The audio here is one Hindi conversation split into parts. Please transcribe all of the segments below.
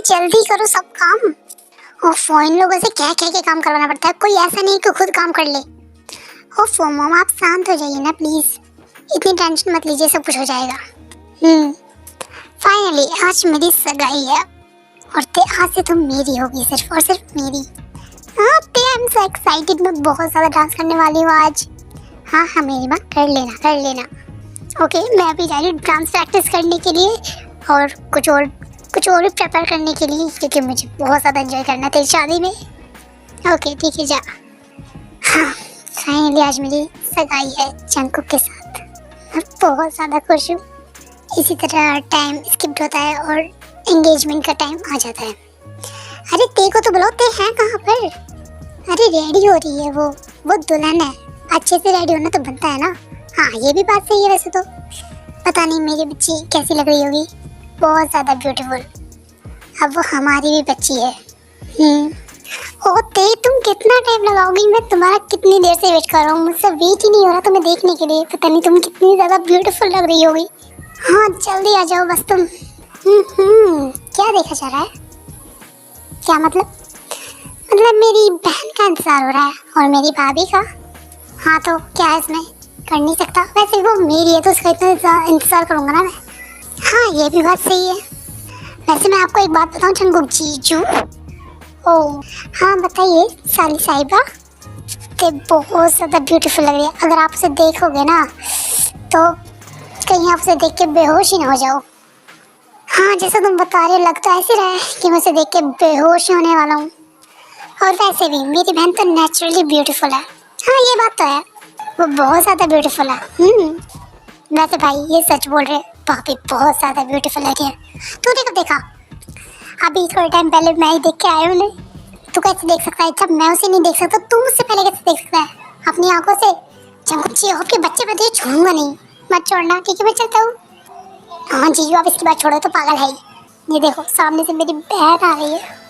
जल्दी करो सब काम। ओफो, इन लोगों से कह कह के काम करवाना पड़ता है, कोई ऐसा नहीं कि खुद काम कर ले। ओफो मॉम, आप शांत हो जाइए ना प्लीज, इतनी टेंशन मत लीजिए, सब कुछ हो जाएगा। फाइनली आज मेरी सगाई है और आज से तुम मेरी होगी, सिर्फ और सिर्फ मेरी। हाँ आई एम सो एक्साइटेड, मैं बहुत ज़्यादा डांस करने वाली हूँ आज। हाँ हाँ मेरी माँ, कर लेना कर लेना। ओके, मैं अभी जा रही हूँ डांस प्रैक्टिस करने के लिए और कुछ और भी प्रिपेयर करने के लिए, क्योंकि मुझे बहुत ज़्यादा एंजॉय करना तेरी शादी में। ओके ठीक है, जा। हाँ फाइनली आज मेरी सगाई है जंकुक के साथ, मैं बहुत ज़्यादा खुश हूँ। इसी तरह टाइम स्किप होता है और एंगेजमेंट का टाइम आ जाता है। अरे ते को तो बुलाओ, ते हैं कहाँ पर? अरे रेडी हो रही है वो दुल्हन है, अच्छे से रेडी होना तो बनता है ना। हाँ ये भी बात सही है वैसे तो। पता नहीं मेरी बच्ची कैसी लग रही होगी, बहुत ज़्यादा ब्यूटीफुल। अब वो हमारी भी बच्ची है। ओ ते, तुम कितना टाइम लगाओगी? मैं तुम्हारा कितनी देर से वेट कर रहा हूँ, मुझसे वेट ही नहीं हो रहा तुम्हें देखने के लिए। पता नहीं तुम कितनी ज़्यादा ब्यूटीफुल लग रही होगी। हाँ जल्दी आ जाओ बस तुम। क्या देखा जा रहा है? क्या मतलब मेरी बहन का इंतजार हो रहा है और मेरी भाभी का। हाँ तो क्या है इसमें, कर नहीं सकता, वैसे वो मेरी है तो उसका इतना इंतजार करूँगा ना मैं। हाँ ये भी बात सही है। वैसे मैं आपको एक बात बताऊँ जंकुक जीजू। ओह हाँ बताइए साली साहिबा, ते बहुत ज़्यादा ब्यूटीफुल लग रही है। अगर आप उसे देखोगे ना तो कहीं आप उसे देख के बेहोश ही ना हो जाओ। हाँ जैसा तुम बता रहे हो लग तो ऐसे रहा है कि मैं उसे देख के बेहोश होने वाला हूँ। और वैसे भी मेरी बहन तो नेचुरली ब्यूटीफुल है। हाँ ये बात तो है, वो बहुत ज़्यादा ब्यूटीफुल है। वैसे भाई ये सच बोल रहे, भाभी बहुत ज़्यादा ब्यूटीफुल है। तूने कब देखा? अभी थोड़े टाइम पहले मैं ही देख के आया हूँ ना। तू कैसे देख सकता है? जब मैं उसे नहीं देख सकता तू मुझसे पहले कैसे देख सकता है अपनी आंखों से? जंकुक जी आपके बच्चे पर छूऊंगा नहीं, मत छोड़ना ठीक है, मैं चलता हूँ। हाँ जीजू आप इसकी बात छोड़ो तो पागल है ये देखो सामने से मेरी बहन आ रही है।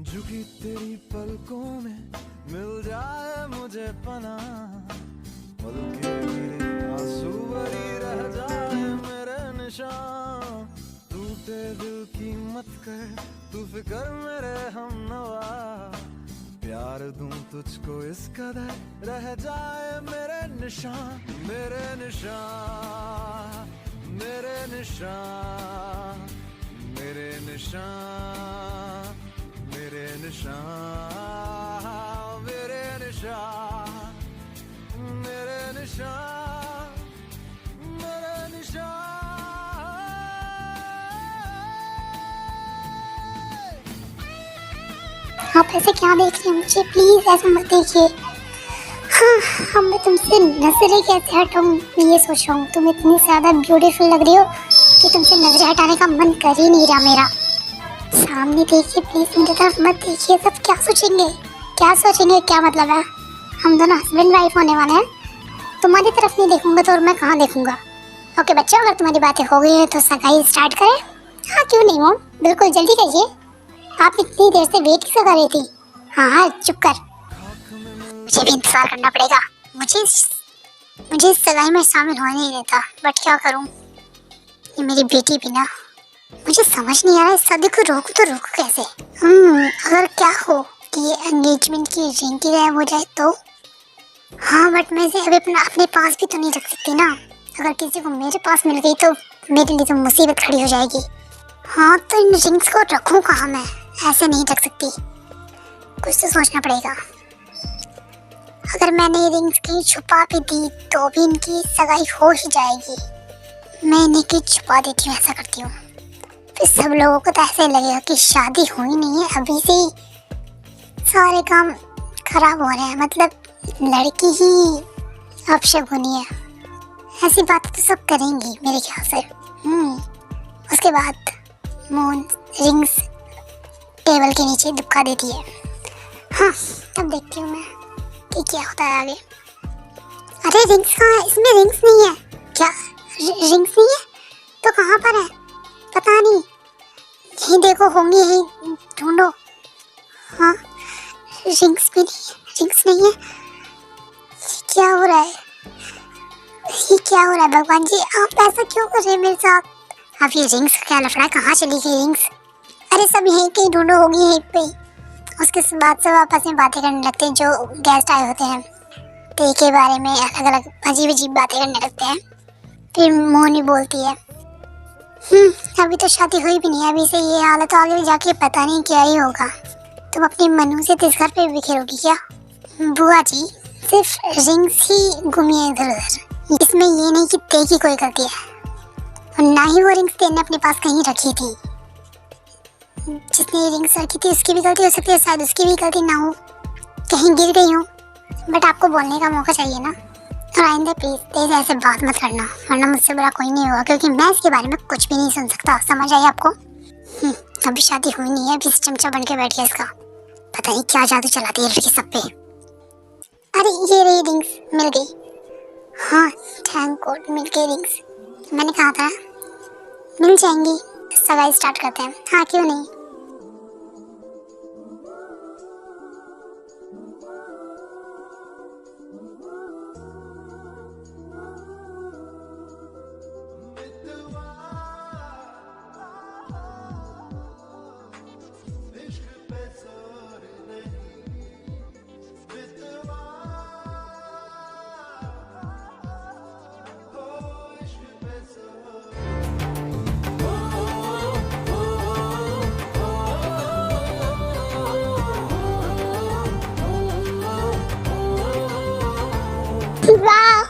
झुकी तेरी पलकों में मिल जाए मुझे पनाह, पलके मेरे आंसू भरी रह जाए मेरे निशान। टूटे दिल की मत कर तू फिक्र मेरे हमनवा, प्यार दूं तुझको इस कदर रह जाए मेरे निशान। मेरे निशान मेरे निशान मेरे निशान मेरे निशान मेरे निशान मेरे निशान मेरे निशान। आप ऐसे क्या देख रहे हैं मुझे? प्लीज ऐसे मत देखिए। हाँ मैं तुमसे नजरें कैसे हटाऊँ ये सोच रहा हूँ। तुम इतनी ज़्यादा ब्यूटीफुल लग रही हो कि तुमसे नजरें हटाने का मन कर ही नहीं रहा मेरा। सामने देखिए प्लीज, मेरी तरफ मत देखिए। सब क्या सोचेंगे क्या मतलब है? हम दोनों हस्बैंड वाइफ होने वाले हैं, तुम्हारी तरफ नहीं देखूंगा तो और मैं कहाँ देखूंगा? ओके बच्चों अगर तुम्हारी बातें हो गई है तो सगाई स्टार्ट करें। हाँ क्यों नहीं मॉम, बिल्कुल जल्दी करिए। आप इतनी देर से वेट क्यों कर रही थी? हाँ चुप कर, मुझे भी इंतजार करना पड़ेगा। मुझे इस सगाई में शामिल होने नहीं देता, बट क्या करूँ, ये मेरी बेटी भी ना। मुझे समझ नहीं आ रहा है इस शादी को रोकूं तो रोकूं कैसे। अगर क्या हो कि ये एंगेजमेंट की रिंग की गायब हो जाए तो? हाँ बट मैं इसे अभी अपने पास भी तो नहीं रख सकती ना। अगर किसी को मेरे पास मिल गई तो मेरे लिए तो मुसीबत खड़ी हो जाएगी। हाँ तो इन रिंग्स को रखूं कहाँ मैं? ऐसे नहीं रख सकती, कुछ तो सोचना पड़ेगा। अगर मैंने ये रिंग्स कहीं छुपा भी दी तो भी इनकी सगाई हो ही जाएगी। मैं इन्हें कहीं छुपा देती हूँ, ऐसा करती हूँ, फिर सब लोगों को तो ऐसे लगेगा कि शादी हुई नहीं है, अभी से ही सारे काम खराब हो रहे हैं, मतलब लड़की ही अपशगुनी है। ऐसी बातें तो सब करेंगी मेरे ख्याल से। उसके बाद मून रिंग्स टेबल के नीचे दुबका देती है। हाँ, अब देखती हूँ मैं कि क्या होता है आगे। अरे रिंग्स कहाँ है? इसमें रिंग्स नहीं है क्या? रिंग्स नहीं है तो कहाँ पर है? पता नहीं। यहीं देखो, होंगी यहीं, ढूंढो। हाँ, रिंग्स भी नहीं, रिंग्स नहीं है। क्या हो रहा है? ये क्या हो रहा है भगवान जी, आप ऐसा क्यों कर रहे हैं मेरे साथ? अब ये रिंग्स क्या लफड़ा है? कहाँ चली गई रिंग्स? अरे सब यहीं कहीं ढूंढो, होगी यहीं पे। उसके बाद सब आपस में बातें करने लगते हैं जो गेस्ट आए होते हैं। टे के बारे में अलग अलग अजीब अजीब बातें करने लगते हैं। फिर मोनी बोलती है, अभी तो शादी हुई भी नहीं है, अभी से ये हालत, तो आगे जाके पता नहीं क्या ही होगा। तुम अपनी मनु से इस घर पे बिखेरोगी क्या? बुआ जी, सिर्फ रिंग्स ही घूमी है इधर उधर, इसमें ये नहीं कि ते की कोई गलती है, और ना ही वो रिंग्स ते ने अपने पास कहीं रखी थी। जिसने ये रिंग्स रखी थी उसकी भी गलती हो सकती है, शायद उसकी भी गलती ना हो, कहीं गिर गई हो। बट आपको बोलने का मौका चाहिए ना। और आइंदा प्लीज तेज ऐसे बात मत करना, वरना मुझसे बुरा कोई नहीं होगा, क्योंकि मैं इसके बारे में कुछ भी नहीं सुन सकता। समझ आई आपको? अभी शादी हुई नहीं है, अभी चमचा बन के बैठ गया इसका। पता नहीं क्या जादू चलाती है लड़की सब पे। अरे ये रही रिंग्स, मिल गई। हाँ, थैंक गॉड मिल गई रिंग्स। मैंने कहा था मिल जाएंगी। सगाई स्टार्ट करते हैं। हाँ क्यों नहीं। वाह,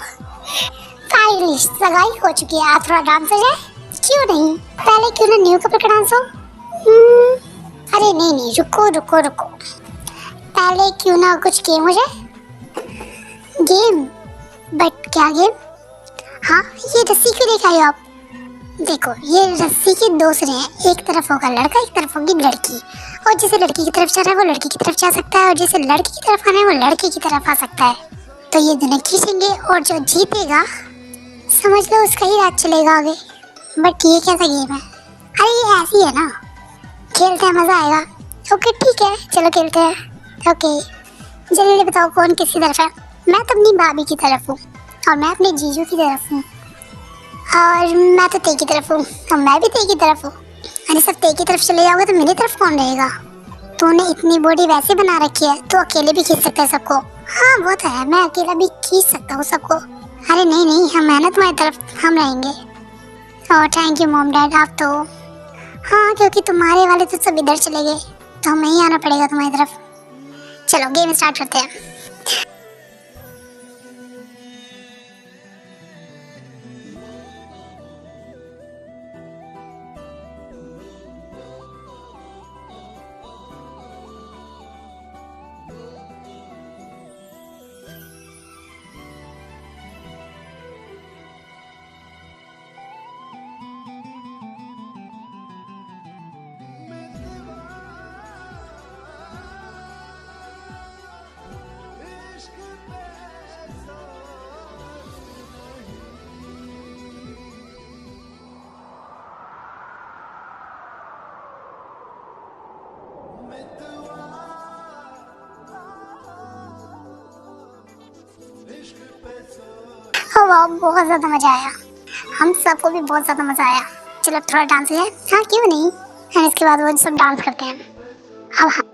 फाइनली सगाई हो चुकी है। आप थोड़ा डांस हो जाए? क्यों नहीं, पहले क्यों ना न्यू कपल का डांस हो? अरे नहीं नहीं, रुको रुको रुको, पहले क्यों ना कुछ गेम हो जाए। गेम? बट क्या गेम? हाँ, ये रस्सी क्यों दिखाई आप? देखो, ये रस्सी के दो सिरे हैं, एक तरफ होगा लड़का, एक तरफ होगी लड़की। और जैसे लड़की की तरफ जा रहा है वो लड़की की तरफ जा सकता है, और जैसे लड़की की तरफ आना है वो लड़के की तरफ आ सकता है। तो ये दोनों खींचेंगे और जो जीतेगा समझ लो उसका ही राज चलेगा आगे। बट ये कैसा गेम है? अरे ये ऐसी है ना, खेलते हैं, मजा आएगा। ओके ठीक है, चलो खेलते हैं। ओके, जल्दी बताओ कौन किसकी तरफ है? मैं तो अपनी भाभी की तरफ हूँ, और मैं अपने जीजू की तरफ हूँ, और मैं तो ते की तरफ हूँ, और मैं भी ते की तरफ हूँ। अरे सब ते की तरफ चले जाओगे तो मेरी तरफ कौन रहेगा? तूने इतनी बॉडी वैसे बना रखी है तो अकेले भी खींच सकता है सबको। हाँ वो तो है, मैं अकेला भी खींच सकता हूँ सबको। अरे नहीं नहीं, हम है ना तुम्हारी तरफ, हम रहेंगे। और थैंक यू मॉम डैड, आप तो। हाँ, क्योंकि तुम्हारे वाले तो सब इधर चले गए, तो हमें ही आना पड़ेगा तुम्हारी तरफ। चलो गेम स्टार्ट करते हैं। ओ वाह, बहुत ज़्यादा मज़ा आया, हम सबको भी बहुत ज़्यादा मज़ा आया। चलो थोड़ा डांस हो जाए। हाँ क्यों नहीं। एंड इसके बाद वो सब डांस करते हैं। अब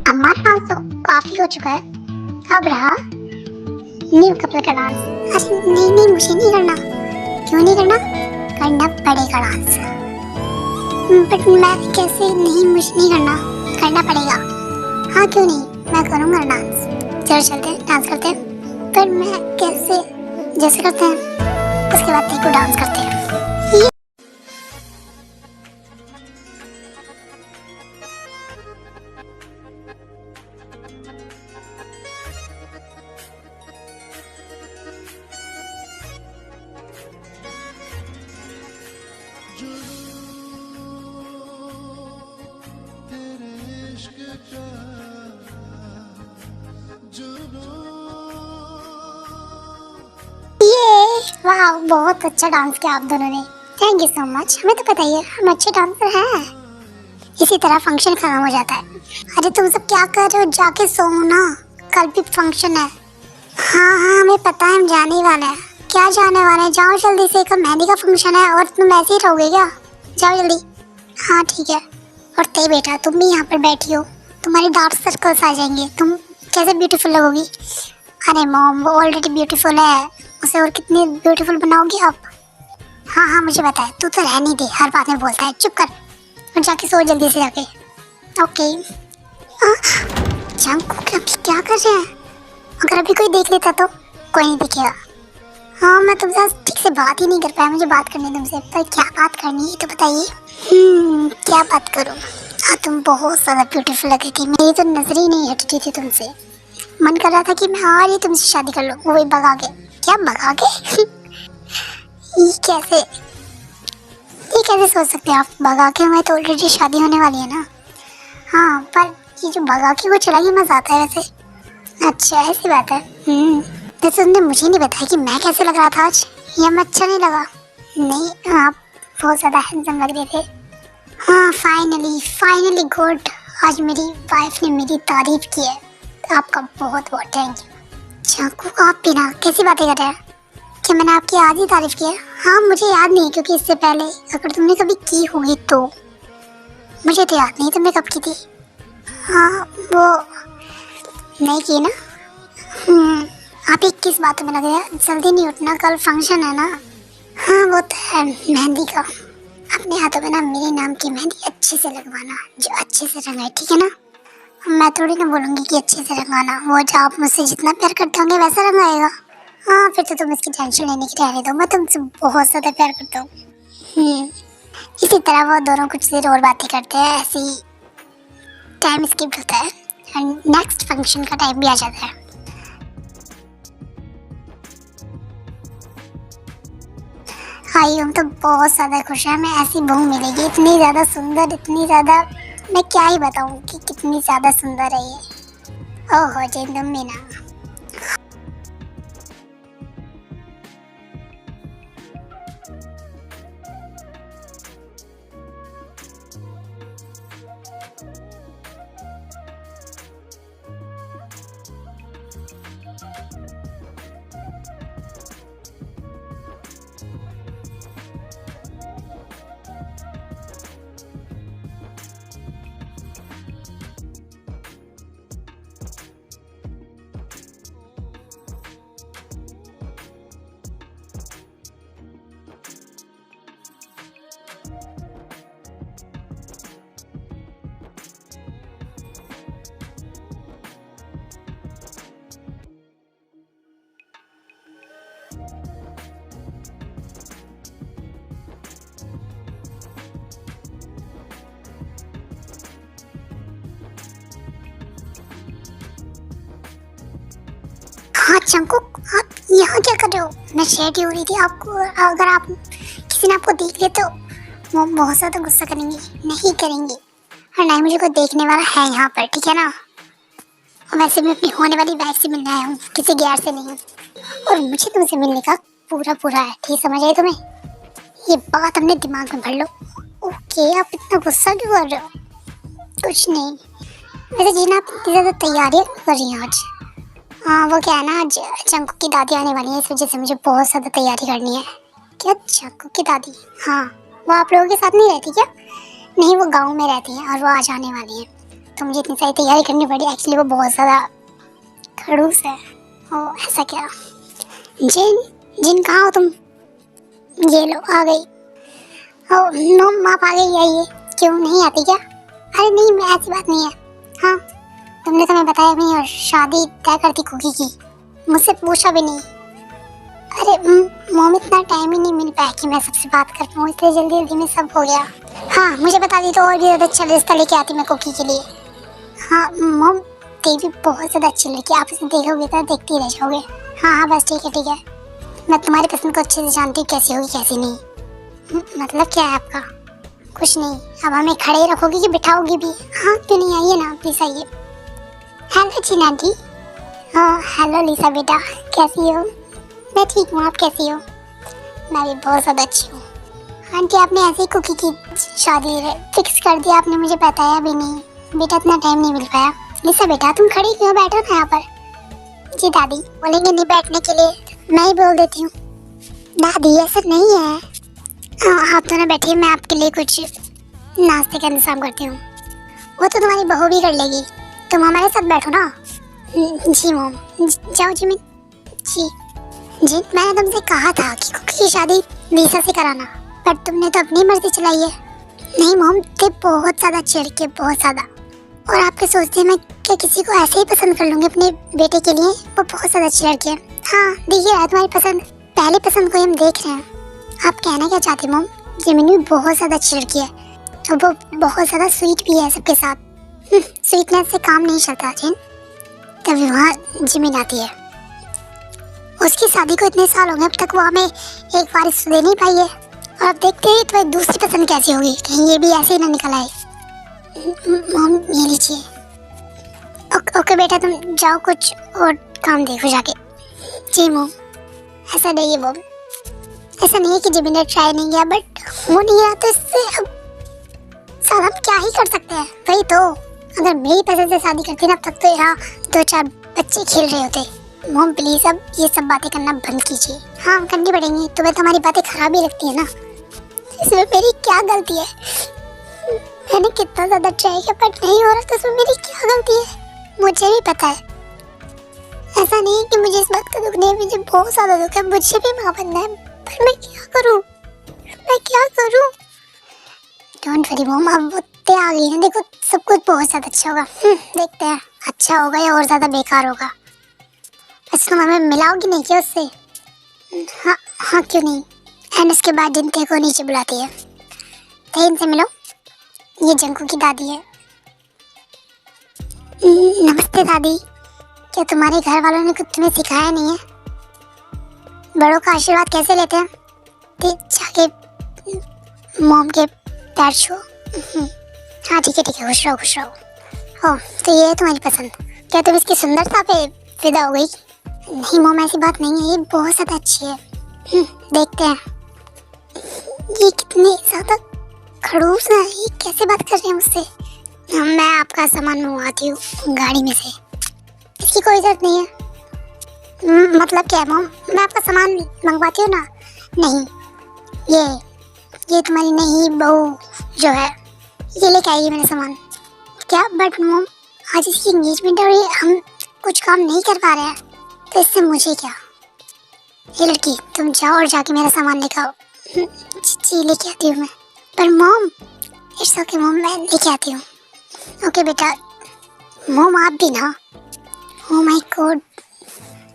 हमारा डांस तो काफी हो चुका है, अब रहा न्यू कपल का डांस। अरे नहीं नहीं, मुझे नहीं करना। क्यों नहीं करना? करना पड़ेगा डांस। बट मैं कैसे? नहीं, मुझे नहीं करना, करना पड़ेगा। हाँ क्यों नहीं, मैं करूँगा डांस। चलो चलते हैं, डांस करते हैं। पर मैं कैसे? जैसे करते हैं उसके बाद तेरे को डांस करते हैं। वाह, बहुत अच्छा डांस किया आप दोनों ने। Thank you so much. हमें तो पता ही है हम अच्छे डांसर हैं। इसी तरह फंक्शन खत्म हो जाता है। अरे तुम सब क्या कर रहे हो? जाके सो ना, कल भी फंक्शन है। हाँ हाँ, हमें पता है, हम जाने ही वाले हैं। क्या जाने वाले हैं? जाओ जल्दी से, कल मेहंदी का फंक्शन है और तुम ऐसे ही रहोगे क्या? जाओ जल्दी। हाँ ठीक है। और ते बेटा, तुम भी यहाँ पर बैठी हो, तुम्हारी डार्क सर्कल्स आ जाएंगे, तुम कैसे ब्यूटीफुल लगोगी। अरे मॉम, वो ऑलरेडी ब्यूटीफुल है, उसे और कितनी ब्यूटीफुल बनाओगी आप। हाँ हाँ मुझे पता है, तू तो रहने दे, हर बात में बोलता है। चुप कर और जाके सो जल्दी से जाके। ओके। जंकुक अभी क्या कर रहे हैं? अगर अभी कोई देख लेता तो? कोई नहीं दिखेगा। हाँ मैं तुमसे ठीक से बात ही नहीं कर पाया, मुझे बात करनी है तुमसे। पर क्या बात करनी है तो बताइए। क्या बात करूँ? हाँ तुम बहुत ज़्यादा ब्यूटीफुल लग रही थी, मेरी तो नजर ही नहीं हटती थी तुमसे। मन कर रहा था कि मैं और ही तुमसे शादी कर लूँ, वही भगा के। क्या भगा के? ये कैसे सोच सकते हैं आप? भगा के? हमें तो ऑलरेडी शादी होने वाली है ना। हाँ पर ये जो भगा के वो चला गया, मजा आता है वैसे। अच्छा ऐसी बात है। जैसे तुमने मुझे नहीं बताया कि मैं कैसे लग रहा था आज, या मैं अच्छा नहीं लगा? नहीं, आप बहुत ज़्यादा हैंडसम लग रहे थे। हाँ फाइनली गुड। आज मेरी वाइफ ने मेरी तारीफ की है, आपका बहुत बहुत थैंक यू। चाकू आप बिना कैसी बातें कर रहे हैं? क्या मैंने आपकी आज ही तारीफ की है? हाँ मुझे याद नहीं, क्योंकि इससे पहले अगर तुमने कभी की होगी तो। मुझे तो याद नहीं तुमने कब की थी। हाँ वो नहीं की ना। आप 21 बातों में लगे हैं, जल्दी नहीं उठना, कल फंक्शन है ना। हाँ वो तो है, मेहंदी का। अपने हाथों में ना मेरे नाम की मेहंदी अच्छे से लगवाना, जो अच्छे से रंगाए, ठीक है ना? मैं थोड़ी ना बोलूँगी कि अच्छे से रंगाना, वो जो आप मुझसे जितना प्यार करते होंगे वैसा रंगाएगा। हाँ फिर तो तुम इसकी टेंशन लेने की रहने दो, मैं तुमसे बहुत ज़्यादा प्यार करता हूँ। इसी तरह वो दोनों कुछ देर और बातें करते हैं, ऐसे ही टाइम स्किप होता है एंड नेक्स्ट फंक्शन का टाइम भी आ जाता है। आई हम तो बहुत ज़्यादा खुश हैं, हमें ऐसी बहू मिलेगी, इतनी ज़्यादा सुंदर, इतनी ज़्यादा, मैं क्या ही बताऊँ कि कितनी ज़्यादा सुंदर है ये। ओहो जिंदम मीना। हाँ चंकुक, आप यहाँ क्या कर रहे हो? मैं रेडी हो रही थी आपको, अगर आप किसी ने आपको देख ले तो वो बहुत ज़्यादा गुस्सा करेंगे। नहीं करेंगे, और ना ही मुझे कोई देखने वाला है यहाँ पर, ठीक है ना? और वैसे मैं अपनी होने वाली वाइफ से मिलने आया हूँ, किसी गैर से नहीं हूँ। और मुझे तुमसे मिलने का पूरा है, ठीक समझ आए तुम्हें? ये बात अपने दिमाग में भर लो। ओके, आप इतना गुस्सा क्यों कर रहे हो? कुछ नहीं। वैसे जीना, आप इतनी ज़्यादा तैयारियाँ क्यों कर रही हैं आज? हाँ वो क्या है ना, आज चंकू की दादी आने वाली है, इस वजह से मुझे बहुत ज़्यादा तैयारी करनी है। क्या चंकू की दादी? हाँ, वो आप लोगों के साथ नहीं रहती क्या? नहीं, वो गांव में रहती है और वो आज आने वाली है, तो मुझे इतनी सारी तैयारी करनी पड़ी। एक्चुअली वो बहुत ज़्यादा खड़ूस है। ओ ऐसा क्या? जिन जिन कहाँ हो तुम? ये लो आ गई। ओ नो, आप आ गई? आइए। क्यों नहीं आती क्या? अरे नहीं, मैं ऐसी बात नहीं है। हाँ, तुमने तो मैं बताया भी नहीं, और शादी तय करती कुकी की, मुझसे पूछा भी नहीं। अरे मोम, इतना टाइम ही नहीं मिल पाया कि मैं सबसे बात कर पाऊँ, इसलिए जल्दी जल्दी में सब हो गया। हाँ, मुझे बता दी तो और भी ज़्यादा अच्छा रिश्ता लेके आती मैं कुकी के लिए। हाँ मोम, देवी बहुत ज़्यादा अच्छी लड़की, आप इसे देखोगे तो देखती रह जाओगे। हाँ हाँ बस ठीक है ठीक है, मैं तुम्हारी पसंद को अच्छे से जानती हूँ, कैसी होगी कैसी नहीं। मतलब क्या है आपका? कुछ नहीं। अब हमें खड़े रखोगी कि बिठाओगी भी? हाँ क्यों नहीं, आइए ना प्लीज आइए। हेलो चीना आंटी। हाँ हेलो लिसा बेटा, कैसी हो? मैं ठीक हूँ, आप कैसी हो? मैं भी बहुत ज़्यादा अच्छी हूँ। आंटी आपने ऐसे ही कुकी की शादी फिक्स कर दिया, आपने मुझे बताया भी नहीं। बेटा इतना टाइम नहीं मिल पाया। लिसा बेटा तुम खड़ी क्यों, बैठो ना यहाँ पर। जी दादी बोलेंगे नहीं बैठने के लिए, मैं ही बोल देती हूँ। दादी ऐसा नहीं है। हाँ आप दोनों बैठिए, मैं आपके लिए कुछ नाश्ते का इंतजाम करती हूँ। वो तो तुम्हारी बहू भी कर लेगी, तुम हमारे साथ बैठो ना। जी मोम, जाओ जिमिन। जी जी, मैंने तुमसे कहा था कि कुकी की शादी लीसा से कराना, पर तुमने तो अपनी मर्जी चलाई है। नहीं मोम, ते बहुत ज़्यादा चिढ़, बहुत ज़्यादा। और आपके सोचते मैं क्या किसी को ऐसे ही पसंद कर लूँगी अपने बेटे के लिए? वो बहुत ज़्यादा अच्छी लड़की है। हाँ देखिए है तुम्हारी पसंद, पहली पसंद को हम देख रहे हैं। आप कहना क्या चाहते मोम? जिमिनी भी बहुत ज़्यादा अच्छी लड़की है और वो बहुत ज़्यादा स्वीट भी है सबके साथ। स्वीटनेस से काम नहीं चलता जिन, तभी वहाँ जिमिन आती है। उसकी शादी को इतने साल हो गए, अब तक वो हमें एक वारिस दे नहीं पाई है, और अब देखते हैं तो दूसरी पसंद कैसी होगी, कहीं ये भी ऐसे ही ना निकल आए। मोम ये लीजिए। ओके बेटा तुम जाओ, कुछ और काम देखो जाके। जी मोम। ऐसा नहीं है मोम, ऐसा नहीं है कि जिमिन ने ट्राई नहीं किया, बट हो नहीं रहा तो इससे अब साथ हम क्या ही कर सकते हैं। वही तो, अगर मेरी पसंद से शादी करती ना, तब तो यहाँ 2-4 बच्चे खेल रहे होते। मोम प्लीज अब ये सब बातें करना बंद कीजिए। हाँ हम करनी पड़ेंगी, तुम्हें तो हमारी बातें खराब ही लगती है ना। इसमें मेरी क्या गलती है? मैंने कितना ज्यादा ट्राई किया बट नहीं हो रहा, तो इसमें मेरी क्या गलती है? मुझे भी पता है, ऐसा नहीं कि मुझे इस बात का दुख नहीं है, मुझे बहुत ज्यादा दुख है, मुझे भी माँ बनना है, पर मैं क्या करूँ, मैं क्या करूँ? डोंट वरी मोम, अब वो ते आ गई है, देखो सब कुछ बहुत ज्यादा अच्छा होगा। देखते हैं अच्छा होगा या और ज्यादा बेकार होगा। वैसे तुम हमें मिलाओगी नहीं क्या उससे? हाँ हाँ क्यों नहीं। एंड उसके बाद जिनते को नीचे बुलाती है, तो इनसे मिलो, ये जंकू की दादी है। नमस्ते दादी, क्या तुम्हारे घर वालों ने कुछ तुम्हें सिखाया नहीं है? बड़ों का आशीर्वाद कैसे लेते हैं? जाके मॉम के पैर छो। हाँ ठीक है खुश रहो खुश रहो। ओह तो ये है तुम्हारी पसंद, क्या तुम इसकी सुंदरता पे फिदा हो गई? नहीं मॉम ऐसी बात नहीं है, ये बहुत ज़्यादा अच्छी है। देखते हैं, ये कितने ज़्यादा खड़ूस है, ये कैसे बात कर रहे हैं मुझसे? मैं आपका सामान मंगवाती हूँ गाड़ी में से। इसकी कोई ज़रूरत नहीं है। मतलब क्या है मॉम, मैं आपका सामान मंगवाती हूँ ना? नहीं, ये तुम्हारी नई बहू जो है ये लेके आएगी मेरा सामान। क्या? बट मॉम आज इसकी एंगेजमेंट है और ये हम कुछ काम नहीं कर पा रहे हैं, तो इससे मुझे क्या? ये लड़की तुम जाओ और जाके मेरा सामान लेके आओ। जी लेके आती हूँ मैं। पर मॉम, इट्स ओके मॉम, मैं लेके आती हूँ। ओके बेटा। मॉम आप भी ना? ओह माय गॉड,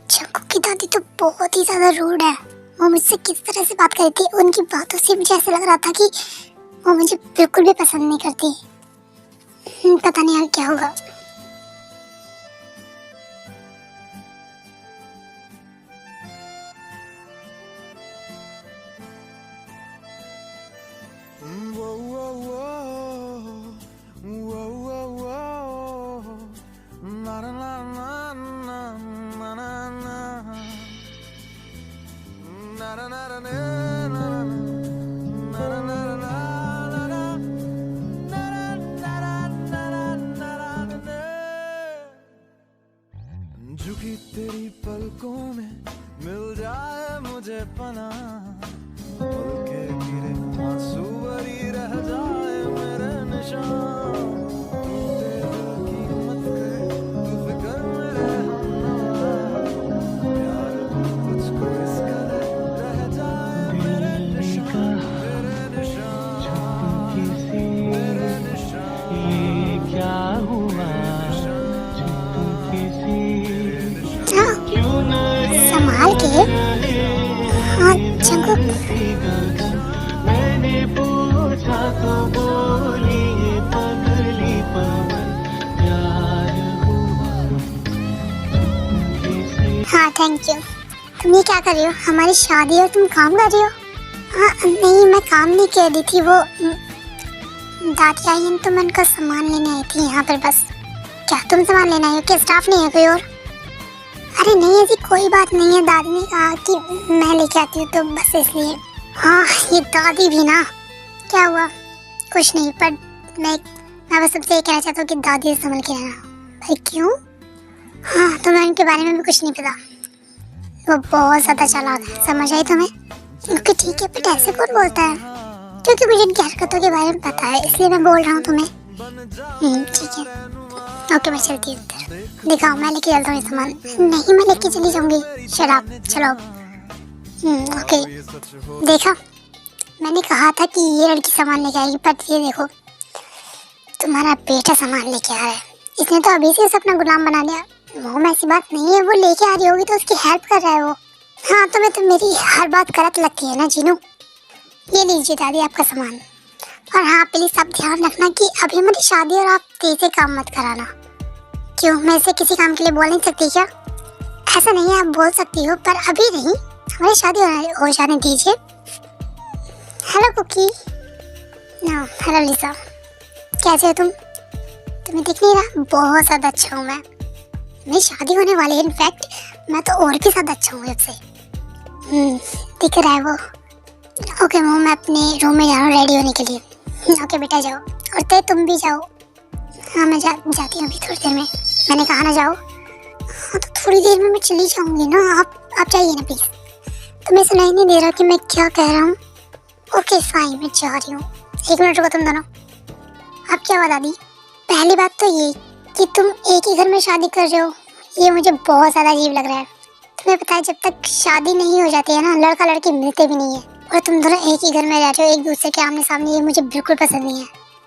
चंकू की दादी तो बहुत ही ज़्यादा रूड है। वो मुझसे किस तरह से बात कर रही थी, उनकी बातों से मुझे ऐसा लग रहा था कि वो मुझे बिल्कुल भी पसंद नहीं करती। पता नहीं अब क्या होगा। झुकी थैंक यू। तुम ये क्या कर रही हो? हमारी शादी है और तुम काम कर रही हो? हाँ नहीं, मैं काम नहीं कर रही थी, वो दादी आई हैं तो मैं उनका सामान लेने आई थी यहाँ पर बस। क्या तुम सामान लेने आई हो? क्या स्टाफ नहीं है कोई और? अरे नहीं, ऐसी कोई बात नहीं है, दादी ने कहा कि मैं लेके आती हूँ तो बस इसलिए। हाँ ये दादी भी ना, क्या हुआ? कुछ नहीं, पर मैं बस सबसे ये कहना चाहता हूँ कि दादी से संभल के रहना। भाई क्यों? हाँ तुम्हें उनके बारे में भी कुछ नहीं पता, वो बहुत ज़्यादा चालाक है, समझ आई तुम्हें? ओके ठीक है, बट ऐसे कौन बोलता है? क्योंकि मुझे इनकी हरकतों के बारे में पता है इसलिए मैं बोल रहा हूँ तुम्हें। ठीक है, ओके मैं चलती हूँ उधर। दिखाओ, मैं लेके चलता हूँ ये सामान। नहीं मैं लेके चली जाऊँगी, शराब चलो। ओके देखा, मैंने कहा था कि ये लड़की सामान लेके आएगी, पर ये देखो तुम्हारा बेटा सामान लेके आ रहा है। इसने तो अभी से उसे अपना गुलाम बना लिया। वो में ऐसी बात नहीं है, वो लेके आ रही होगी तो उसकी हेल्प कर रहा है वो। हाँ तुम्हें तो मेरी हर बात गलत लगती है ना जीनू। ये लीजिए दादी आपका सामान। और हाँ प्लीज आप ध्यान रखना कि अभी हमारी शादी और आप तेज से काम मत कराना। क्यों, मैं इसे किसी काम के लिए बोल नहीं सकती क्या? ऐसा नहीं है, आप बोल सकती हो पर अभी नहीं, हमारी शादी हो जाने दीजिए। Hello Cookie. ना हेलो लिसा, कैसे हो तुम? तुम्हें दिख नहीं रहा? बहुत ज़्यादा अच्छा हूँ मैं। मेरी शादी होने वाली है, इनफैक्ट मैं तो और भी ज़्यादा अच्छा हूँ सबसे। दिख रहा है वो। ओके मॉम, मैं अपने रूम में जा रहा हूँ रेडी होने के लिए। ओके बेटा जाओ, और तुम भी जाओ। हाँ मैं जाती हूँ अभी थोड़ी देर में। मैंने कहा ना जाओ। हाँ तो थोड़ी देर में मैं चली जाऊँगी ना, आप जाइए ना प्लीज़। तुम्हें सुनाई नहीं दे रहा कि मैं क्या कह रहा हूँ? ओके फाइन, मैं जा रही हूँ। 1 मिनट रुको तुम दोनों। आप क्या बता दी? पहली बात तो ये कि तुम एक ही घर में शादी कर रहे हो, ये मुझे बहुत ज़्यादा अजीब लग रहा है। तुम्हें पता है जब तक शादी नहीं हो जाती है ना, लड़का लड़की मिलते भी नहीं है, और तुम दोनों एक ही घर में रह रहे हो एक दूसरे के आमने सामने, ये मुझे बिल्कुल पसंद नहीं है।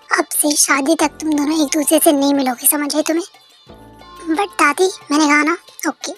अब से शादी तक तुम दोनों एक दूसरे से नहीं मिलोगे, समझ आई तुम्हें? बट दादी मैंने कहा ना। ओके